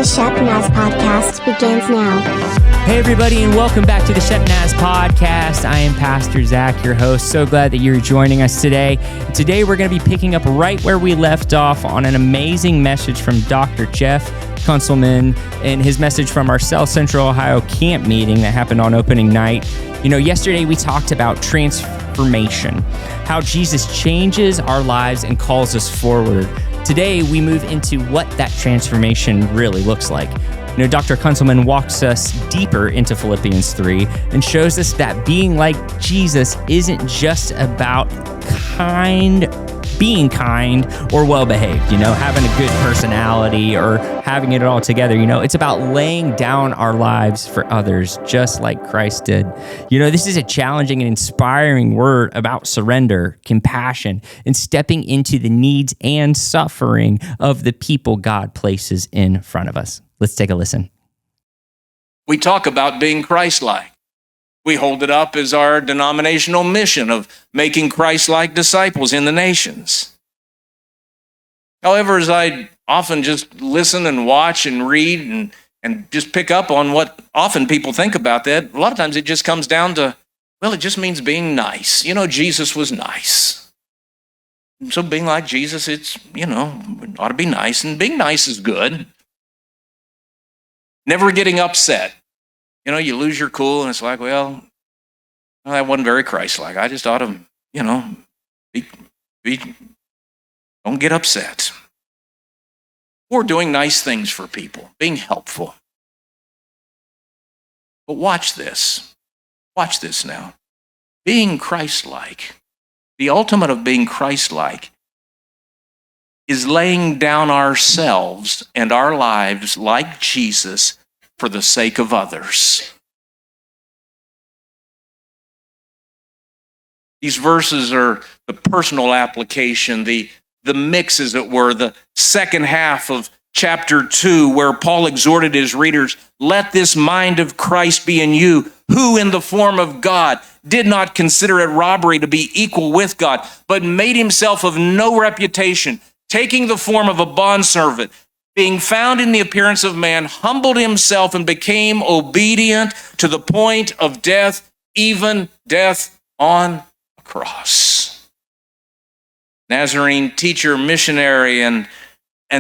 Shepnaz Podcast begins now. Hey everybody, and welcome back to the Shepnaz Podcast. I am Pastor Zack, your host. So glad that you're joining us today. Today we're going to be picking up right where we left off on an amazing message from Dr. Geoff Kunselman and his message from our South Central Ohio camp meeting that happened on opening night. You know, yesterday we talked about transformation, how Jesus changes our lives and calls us forward. Today we move into what that transformation really looks like. You know, Dr. Kunselman walks us deeper into Philippians 3 and shows us that being like Jesus isn't just about being kind or well-behaved, you know, having a good personality or having it all together. You know, it's about laying down our lives for others, just like Christ did. You know, this is a challenging and inspiring word about surrender, compassion, and stepping into the needs and suffering of the people God places in front of us. Let's take a listen. We talk about being Christ-like. We hold it up as our denominational mission of making Christ-like disciples in the nations. However, as I often just listen and watch and read and just pick up on what often people think about that, a lot of times it just comes down to, well, it just means being nice. You know, Jesus was nice. So being like Jesus, it's, you know, ought to be nice, and being nice is good. Never getting upset. You know, you lose your cool, and it's like, well, that wasn't very Christ-like. I just ought to, you know, don't get upset. Or doing nice things for people, being helpful. But watch this. Watch this now. Being Christ-like, the ultimate of being Christ-like, is laying down ourselves and our lives like Jesus for the sake of others. These verses are the personal application, the mix, as it were, the second half of chapter 2, where Paul exhorted his readers, let this mind of Christ be in you, who in the form of God did not consider it robbery to be equal with God, but made himself of no reputation, taking the form of a bondservant, being found in the appearance of man, humbled himself and became obedient to the point of death, even death on a cross. Nazarene teacher, missionary, and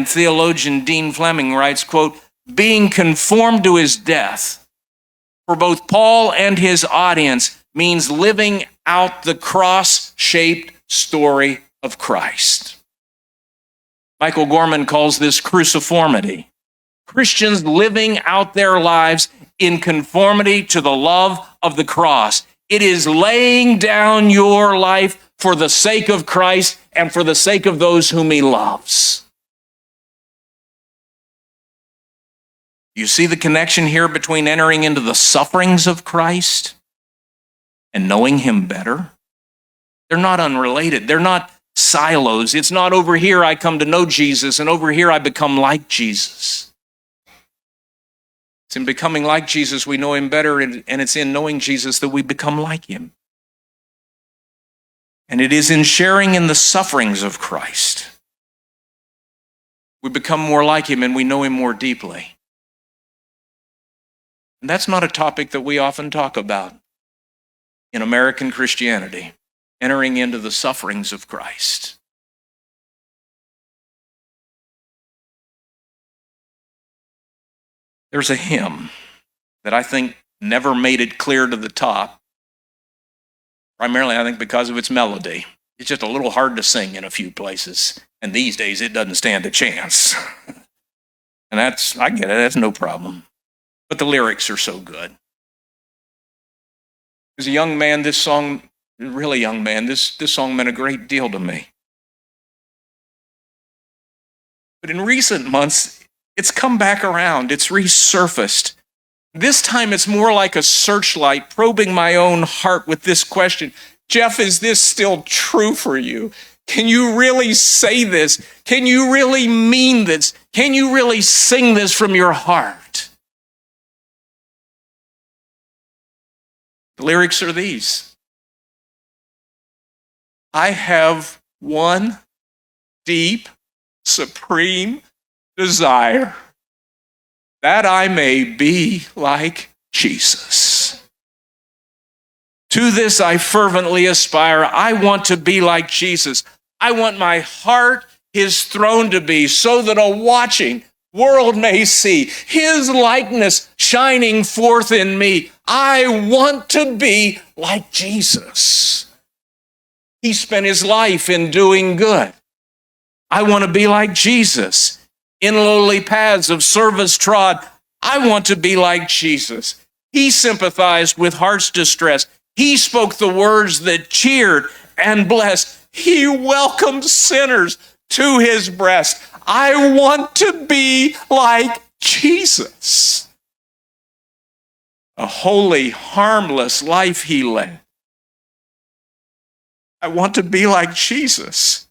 theologian Dean Fleming writes, quote, being conformed to his death for both Paul and his audience means living out the cross-shaped story of Christ. Michael Gorman calls this cruciformity. Christians living out their lives in conformity to the love of the cross. It is laying down your life for the sake of Christ and for the sake of those whom he loves. You see the connection here between entering into the sufferings of Christ and knowing him better? They're not unrelated. They're not silos. It's not over here I come to know Jesus and over here I become like Jesus. It's in becoming like Jesus we know him better, and it's in knowing Jesus that we become like him. And it is in sharing in the sufferings of Christ we become more like him and we know him more deeply. And that's not a topic that we often talk about in American Christianity. Entering into the sufferings of Christ. There's a hymn that I think never made it clear to the top, primarily I think because of its melody. It's just a little hard to sing in a few places, and these days it doesn't stand a chance. And I get it, that's no problem. But the lyrics are so good. As a young man, this song meant a great deal to me. But in recent months, it's come back around. It's resurfaced. This time it's more like a searchlight probing my own heart with this question. Geoff, is this still true for you? Can you really say this? Can you really mean this? Can you really sing this from your heart? The lyrics are these. I have one deep, supreme desire that I may be like Jesus. To this I fervently aspire. I want to be like Jesus. I want my heart, his throne to be, so that a watching world may see his likeness shining forth in me. I want to be like Jesus. He spent his life in doing good. I want to be like Jesus. In lowly paths of service trod, I want to be like Jesus. He sympathized with heart's distress. He spoke the words that cheered and blessed. He welcomed sinners to his breast. I want to be like Jesus. A holy, harmless life he led. I want to be like Jesus.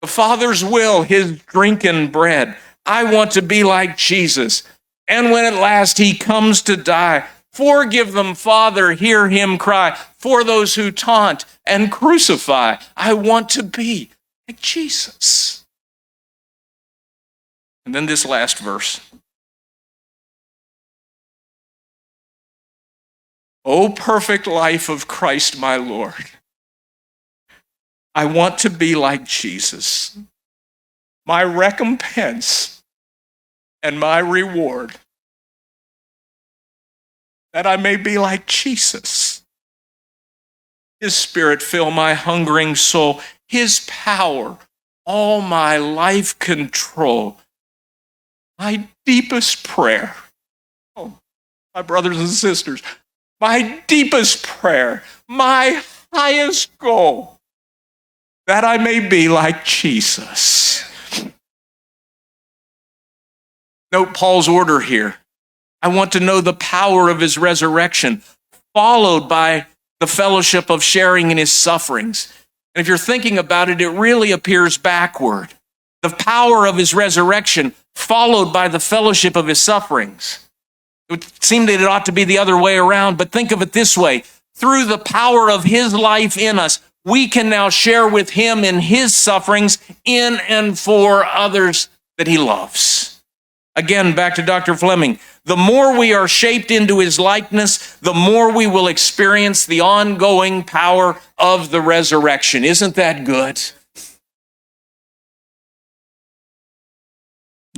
The Father's will, his drink and bread. I want to be like Jesus. And when at last he comes to die, forgive them, Father, hear him cry. For those who taunt and crucify, I want to be like Jesus. And then this last verse. O perfect life of Christ my Lord, I want to be like Jesus. My recompense and my reward, that I may be like Jesus. His Spirit fill my hungering soul. His power, all my life control. My deepest prayer, oh, my brothers and sisters, my deepest prayer, my highest goal, that I may be like Jesus. Note Paul's order here. I want to know the power of his resurrection, followed by the fellowship of sharing in his sufferings. And if you're thinking about it, it really appears backward. The power of his resurrection, followed by the fellowship of his sufferings. It would seem that it ought to be the other way around, but think of it this way. Through the power of his life in us, we can now share with him in his sufferings in and for others that he loves. Again, back to Dr. Fleming. The more we are shaped into his likeness, the more we will experience the ongoing power of the resurrection. Isn't that good?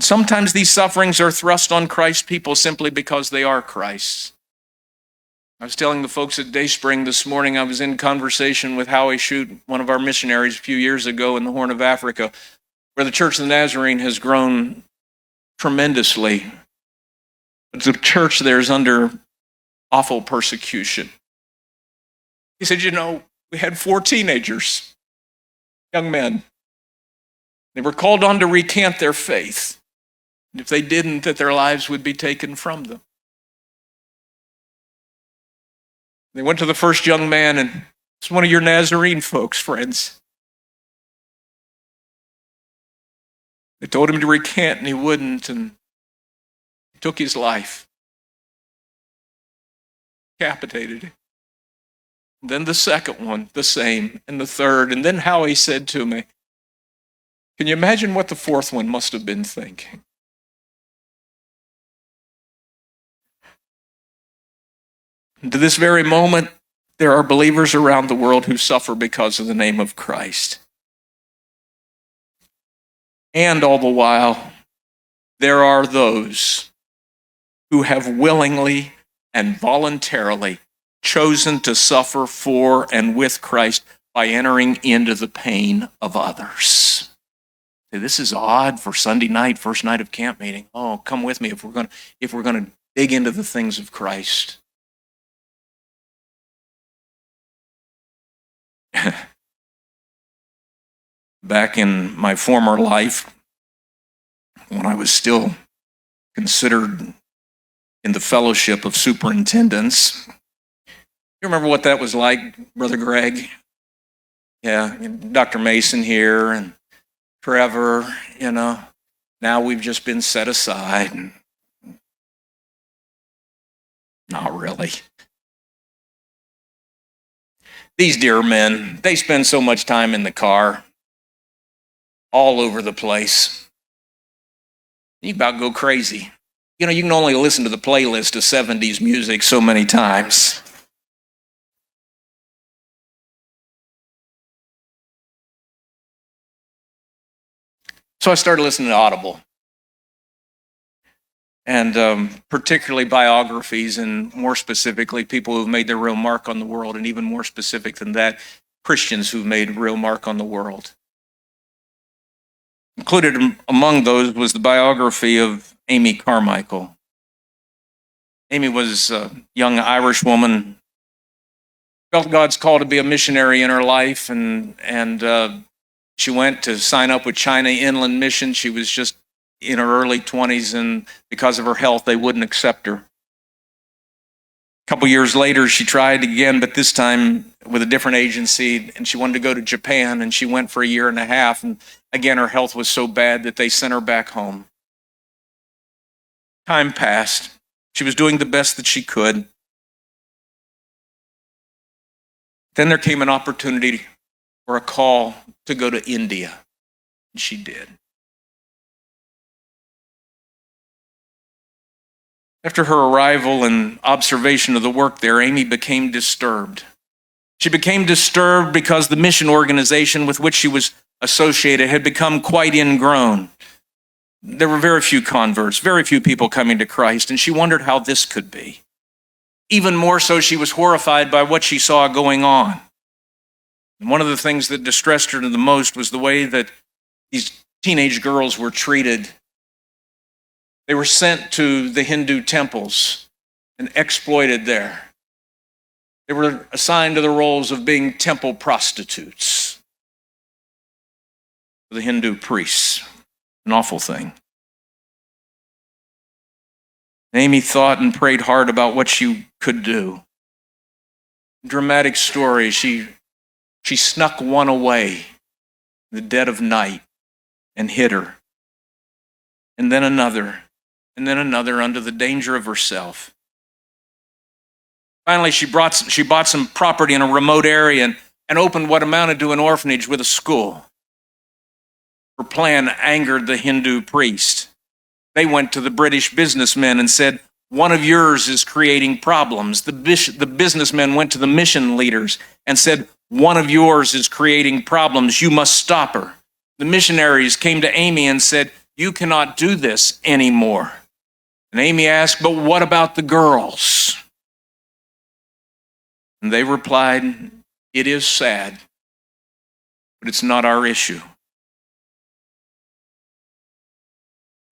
Sometimes these sufferings are thrust on Christ's people simply because they are Christ's. I was telling the folks at Dayspring this morning, I was in conversation with Howie Shute, one of our missionaries a few years ago in the Horn of Africa, where the Church of the Nazarene has grown tremendously. But the church there is under awful persecution. He said, we had 4 teenagers, young men. They were called on to recant their faith. And if they didn't, that their lives would be taken from them. They went to the first young man, and it's one of your Nazarene folks, friends. They told him to recant, and he wouldn't, and he took his life. Decapitated him. And then the second one, the same, and the third. And then Howie said to me, can you imagine what the fourth one must have been thinking? And to this very moment, there are believers around the world who suffer because of the name of Christ. And all the while, there are those who have willingly and voluntarily chosen to suffer for and with Christ by entering into the pain of others. This is odd for Sunday night, first night of camp meeting. Oh, come with me if we're going to dig into the things of Christ. Back in my former life, when I was still considered in the fellowship of superintendents, you remember what that was like, Brother Greg? Yeah, Dr. Mason here and Trevor, now we've just been set aside. Not really. These dear men, they spend so much time in the car, all over the place. You about go crazy. You know, you can only listen to the playlist of 70s music so many times. So I started listening to Audible. And particularly biographies, and more specifically, people who've made their real mark on the world, and even more specific than that, Christians who've made a real mark on the world. Included among those was the biography of Amy Carmichael. Amy was a young Irish woman, felt God's call to be a missionary in her life, and she went to sign up with China Inland Mission. She was just in her early 20s, and because of her health, they wouldn't accept her. A couple years later, she tried again, but this time with a different agency, and she wanted to go to Japan, and she went for a year and a half, and again, her health was so bad that they sent her back home. Time passed. She was doing the best that she could. Then there came an opportunity or a call to go to India, and she did. After her arrival and observation of the work there, Amy became disturbed. She became disturbed because the mission organization with which she was associated had become quite ingrown. There were very few converts, very few people coming to Christ, and she wondered how this could be. Even more so, she was horrified by what she saw going on. And one of the things that distressed her the most was the way that these teenage girls were treated. They were sent to the Hindu temples and exploited there. They were assigned to the roles of being temple prostitutes for the Hindu priests. An awful thing. Amy thought and prayed hard about what she could do. Dramatic story. She snuck one away in the dead of night and hid her. And then another under the danger of herself. Finally, she bought some property in a remote area and opened what amounted to an orphanage with a school. Her plan angered the Hindu priest. They went to the British businessmen and said, "One of yours is creating problems." The businessmen went to the mission leaders and said, "One of yours is creating problems. You must stop her." The missionaries came to Amy and said, "You cannot do this anymore." And Amy asked, "But what about the girls?" And they replied, "It is sad, but it's not our issue."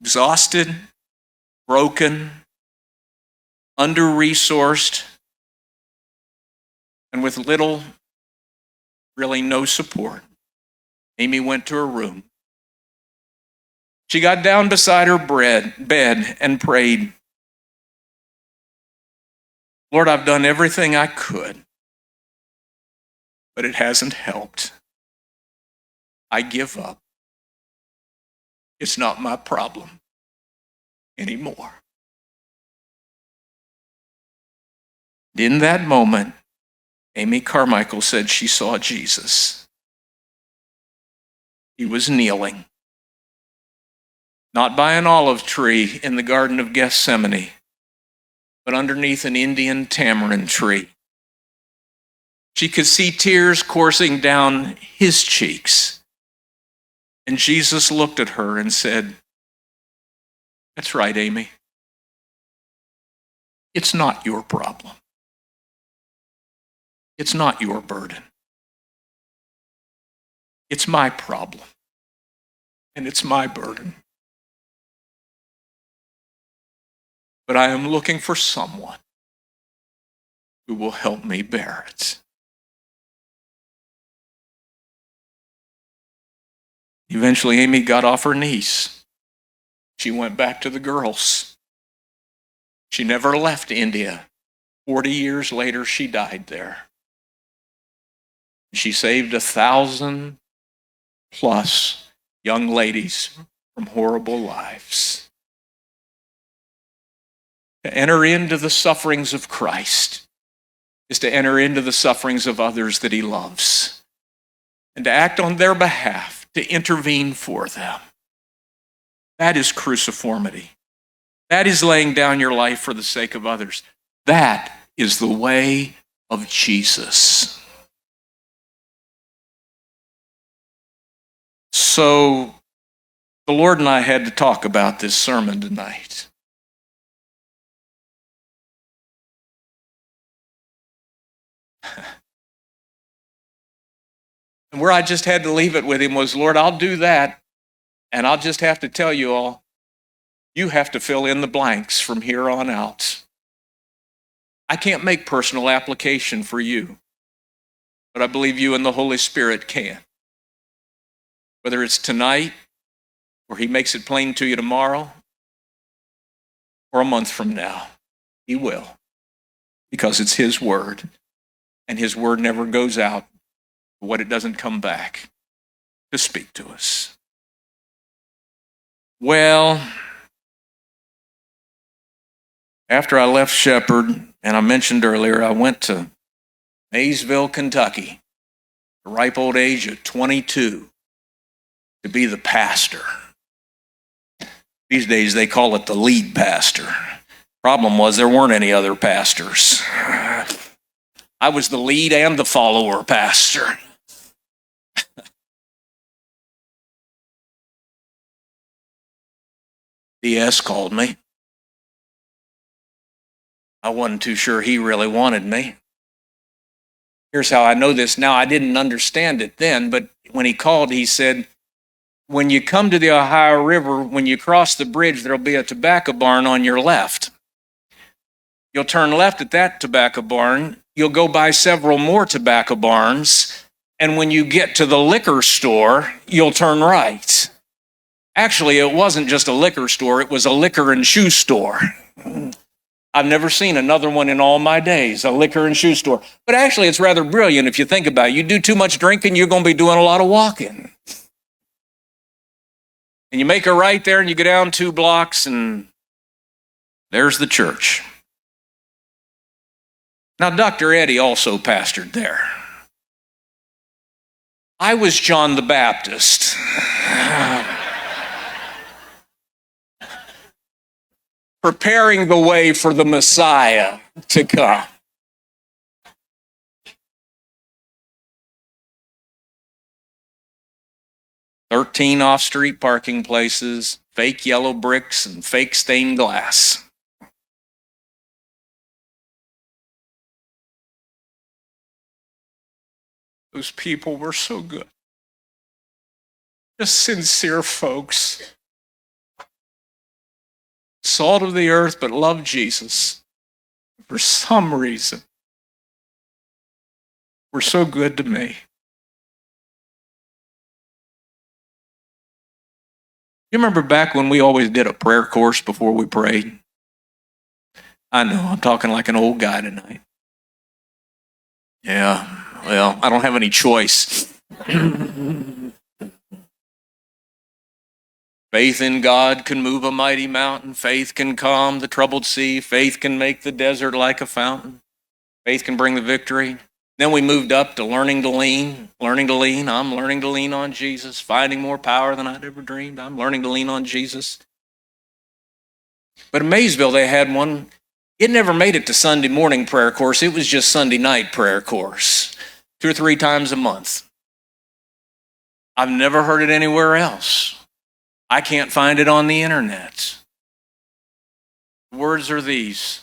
Exhausted, broken, under-resourced, and with little, really no support, Amy went to her room. She got down beside her bed and prayed, "Lord, I've done everything I could, but it hasn't helped. I give up. It's not my problem anymore." In that moment, Amy Carmichael said she saw Jesus. He was kneeling, not by an olive tree in the Garden of Gethsemane, but underneath an Indian tamarind tree. She could see tears coursing down his cheeks. And Jesus looked at her and said, "That's right, Amy. It's not your problem. It's not your burden. It's my problem, and it's my burden. But I am looking for someone who will help me bear it." Eventually, Amy got off her knees. She went back to the girls. She never left India. 40 years later, she died there. She saved 1,000+ young ladies from horrible lives. To enter into the sufferings of Christ is to enter into the sufferings of others that he loves, and to act on their behalf, to intervene for them. That is cruciformity. That is laying down your life for the sake of others. That is the way of Jesus. So the Lord and I had to talk about this sermon tonight. And where I just had to leave it with him was, Lord, I'll do that. And I'll just have to tell you all, you have to fill in the blanks from here on out. I can't make personal application for you, but I believe you and the Holy Spirit can. Whether it's tonight, or he makes it plain to you tomorrow, or a month from now, he will. Because it's his word, and his word never goes out what it doesn't come back to speak to us. Well, after I left Shepherd, and I mentioned earlier, I went to Maysville, Kentucky, the ripe old age of 22, to be the pastor. These days they call it the lead pastor. Problem was there weren't any other pastors. I was the lead and the follower pastor. DS called me. I wasn't too sure he really wanted me. Here's how I know this now. I didn't understand it then, but when he called, he said, when you come to the Ohio River, when you cross the bridge, there'll be a tobacco barn on your left. You'll turn left at that tobacco barn. You'll go by several more tobacco barns. And when you get to the liquor store, you'll turn right. Actually, it wasn't just a liquor store. It was a liquor and shoe store. I've never seen another one in all my days, a liquor and shoe store. But actually, it's rather brilliant if you think about it. You do too much drinking, you're going to be doing a lot of walking. And you make a right there and you go down 2 blocks and there's the church. Now, Dr. Eddie also pastored there. I was John the Baptist. Preparing the way for the Messiah to come. "13 off-street parking places, fake yellow bricks, and fake stained glass." Those people were so good. Just sincere folks. Salt of the earth, but loved Jesus. For some reason, were so good to me. You remember back when we always did a prayer course before we prayed? I know, I'm talking like an old guy tonight. Yeah, well, I don't have any choice. Faith in God can move a mighty mountain. Faith can calm the troubled sea. Faith can make the desert like a fountain. Faith can bring the victory. Then we moved up to learning to lean. I'm learning to lean on Jesus. Finding more power than I'd ever dreamed. I'm learning to lean on Jesus. But in Maysville, they had one. It never made it to Sunday morning prayer course. It was just Sunday night prayer course. 2 or 3 times a month. I've never heard it anywhere else. I can't find it on the internet. The words are these.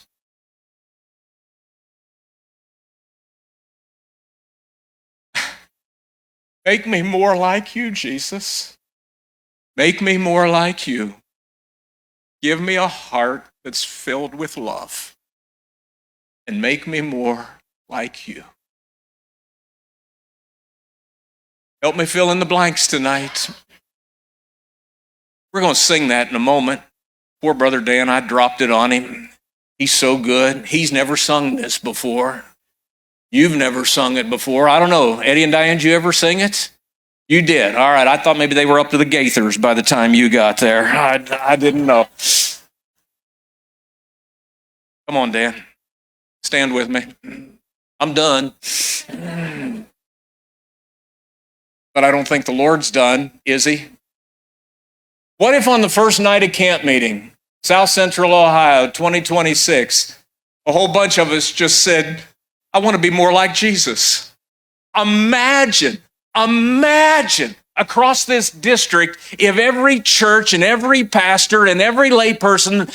Make me more like you, Jesus. Make me more like you. Give me a heart that's filled with love. And make me more like you. Help me fill in the blanks tonight. We're going to sing that in a moment. Poor Brother Dan, I dropped it on him. He's so good. He's never sung this before. You've never sung it before. I don't know. Eddie and Diane, did you ever sing it? You did. All right. I thought maybe they were up to the Gaithers by the time you got there. I didn't know. Come on, Dan. Stand with me. I'm done. But I don't think the Lord's done, is he? What if on the first night of camp meeting, South Central Ohio, 2026. A whole bunch of us just said, I want to be more like Jesus. Imagine across this district if every church and every pastor and every layperson,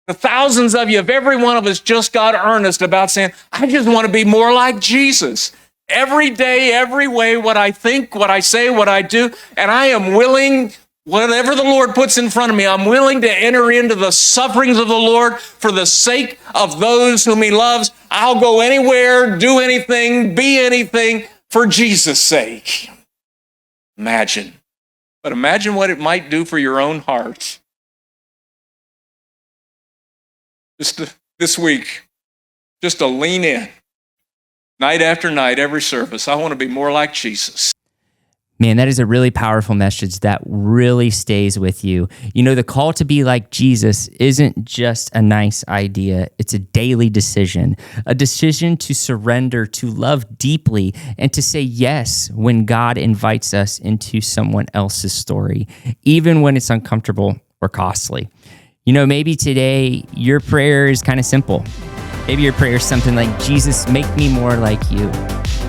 the thousands of you, if every one of us just got earnest about saying, I just want to be more like Jesus. Every day, every way, what I think, what I say, what I do, and I am willing, whatever the Lord puts in front of me, I'm willing to enter into the sufferings of the Lord for the sake of those whom He loves. I'll go anywhere, do anything, be anything for Jesus' sake. Imagine. But imagine what it might do for your own heart. Just this week, just to lean in. Night after night, every service, I want to be more like Jesus. Man, that is a really powerful message that really stays with you. You know, the call to be like Jesus isn't just a nice idea. It's a daily decision, a decision to surrender, to love deeply, and to say yes when God invites us into someone else's story, even when it's uncomfortable or costly. You know, maybe today your prayer is kind of simple. Maybe your prayer is something like, Jesus, make me more like you.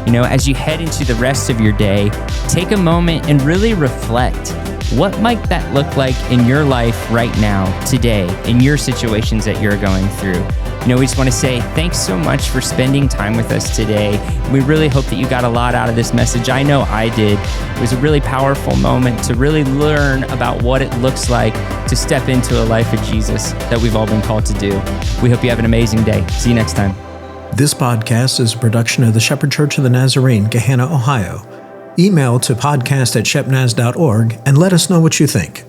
You know, as you head into the rest of your day, take a moment and really reflect. What might that look like in your life right now, today, in your situations that you're going through? You know, we just want to say thanks so much for spending time with us today. We really hope that you got a lot out of this message. I know I did. It was a really powerful moment to really learn about what it looks like to step into a life of Jesus that we've all been called to do. We hope you have an amazing day. See you next time. This podcast is a production of the Shepherd Church of the Nazarene, Gahanna, Ohio. Email to podcast@shepnaz.org and let us know what you think.